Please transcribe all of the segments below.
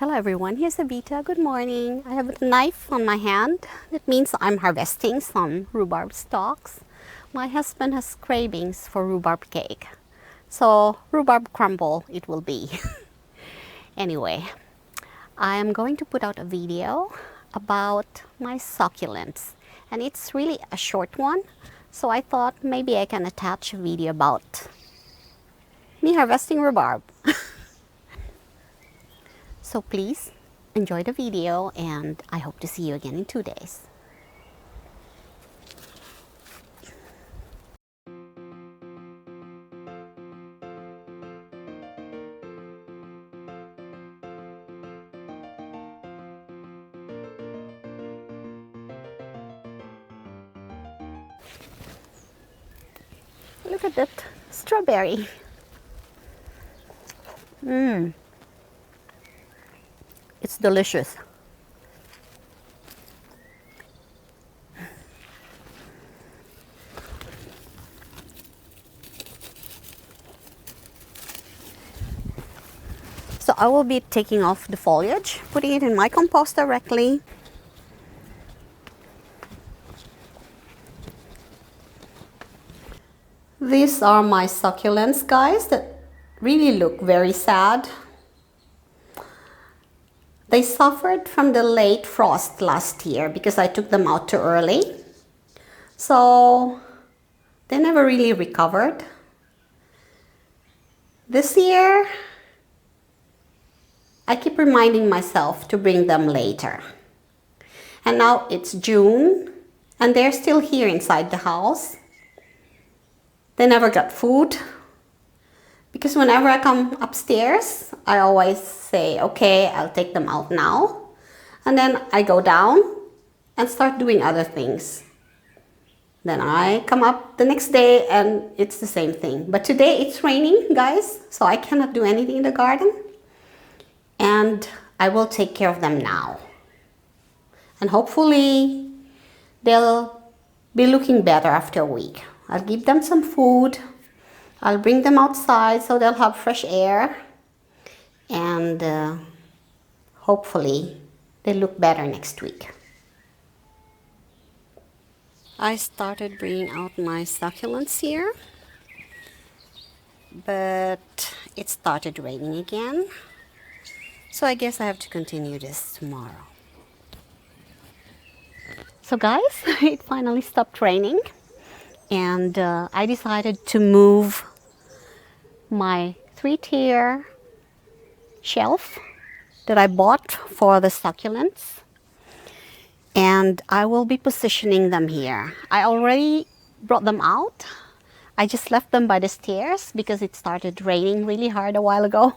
Hello everyone, here's Avita. Good morning. I have a knife on my hand. That means I'm harvesting some rhubarb stalks. My husband has cravings for rhubarb cake. So rhubarb crumble it will be. Anyway, I am going to put out a video about my succulents. And it's really a short one. So I thought maybe I can attach a video about me harvesting rhubarb. So please enjoy the video and I hope to see you again in 2 days. Look at that strawberry. It's delicious. So I will be taking off the foliage, putting it in my compost directly. These are my succulents, guys, that really look very sad. They suffered from the late frost last year because I took them out too early. So they never really recovered. This year, I keep reminding myself to bring them later. And now it's June and they're still here inside the house. They never got food because whenever I come upstairs, I always say, okay, I'll take them out now. And then I go down and start doing other things. Then I come up the next day and it's the same thing. But today it's raining, guys, so I cannot do anything in the garden. And I will take care of them now. And hopefully they'll be looking better after a week. I'll give them some food. I'll bring them outside so they'll have fresh air. And hopefully they look better next week. I started bringing out my succulents here. But it started raining again. So I guess I have to continue this tomorrow. So guys, it finally stopped raining. And I decided to move my 3-tier shelf that I bought for the succulents. And I will be positioning them here. I already brought them out. I just left them by the stairs because it started raining really hard a while ago.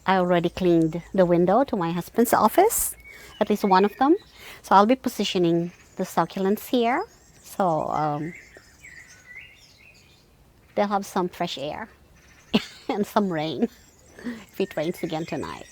I already cleaned the window to my husband's office, at least one of them. So I'll be positioning the succulents here. So they'll have some fresh air and some rain if it rains again tonight.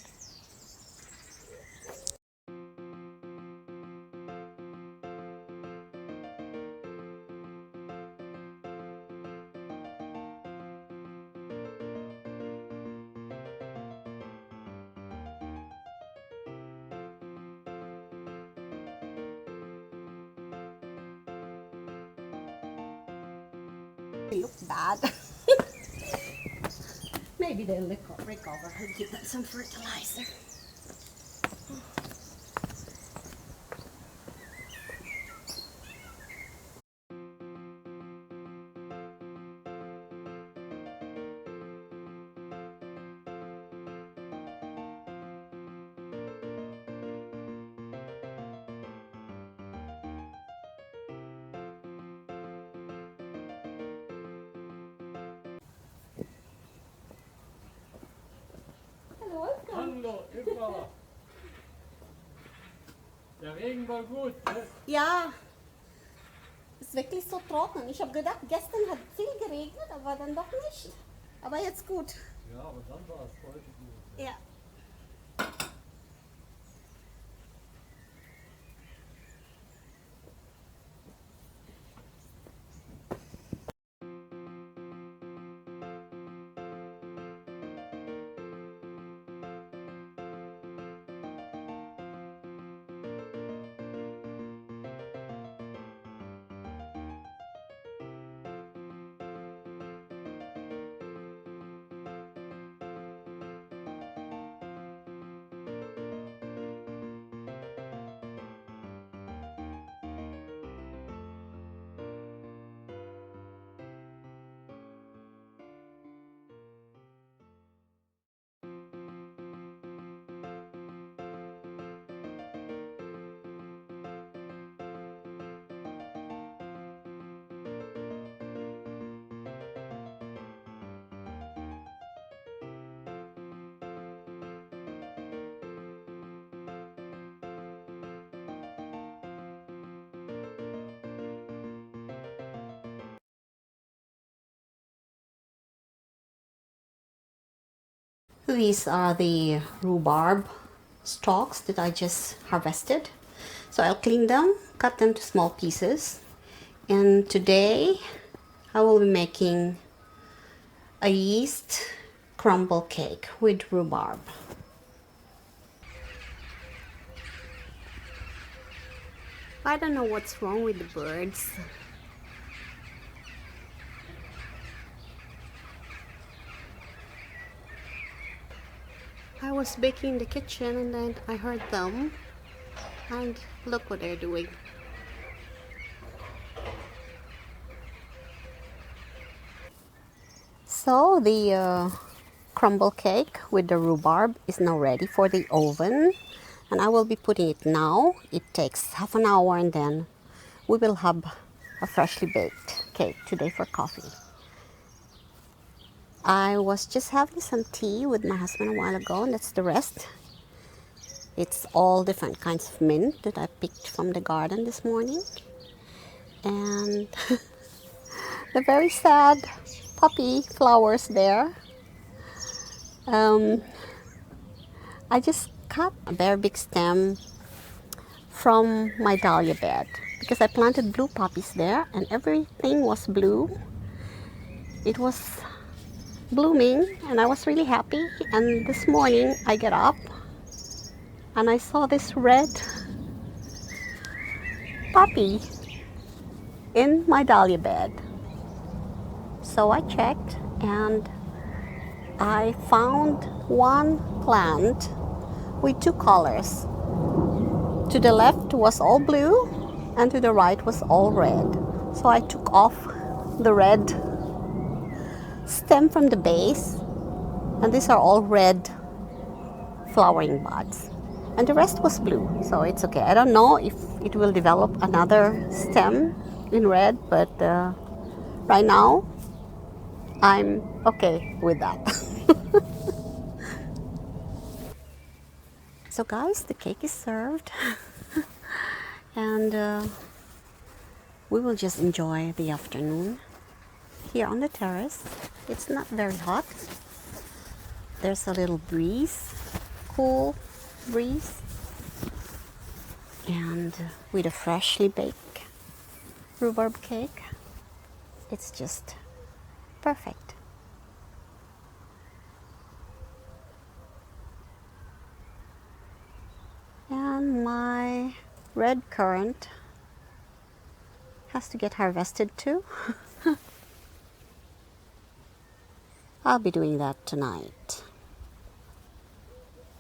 They look bad. Maybe they'll recover. I'll give them some fertilizer. Hallo, Eva. Der Regen war gut, ne? Ja, es ist wirklich so trocken. Ich habe gedacht, gestern hat viel geregnet, aber dann doch nicht. Aber jetzt gut. Ja, aber dann war es heute gut. Ja. These are the rhubarb stalks that I just harvested. So I'll clean them, cut them to small pieces. And today I will be making a yeast crumble cake with rhubarb. I don't know what's wrong with the birds. I was baking in the kitchen and then I heard them, and look what they're doing. So the crumble cake with the rhubarb is now ready for the oven, and I will be putting it now. It takes half an hour and then we will have a freshly baked cake today for coffee. I was just having some tea with my husband a while ago, and that's the rest. It's all different kinds of mint that I picked from the garden this morning. And the very sad puppy flowers there. I just cut a very big stem from my dahlia bed because I planted blue poppies there and everything was blue. It was blooming and I was really happy, and this morning I get up and I saw this red poppy in my dahlia bed. So I checked and I found one plant with two colors. To the left was all blue and to the right was all red. So I took off the red stem from the base, and these are all red flowering buds, and the rest was blue, so it's okay. I don't know if it will develop another stem in red, but right now I'm okay with that. So guys, the cake is served and we will just enjoy the afternoon here on the terrace. It's not very hot. There's a little breeze, cool breeze, and with a freshly baked rhubarb cake, it's just perfect. And my red currant has to get harvested too. I'll be doing that tonight.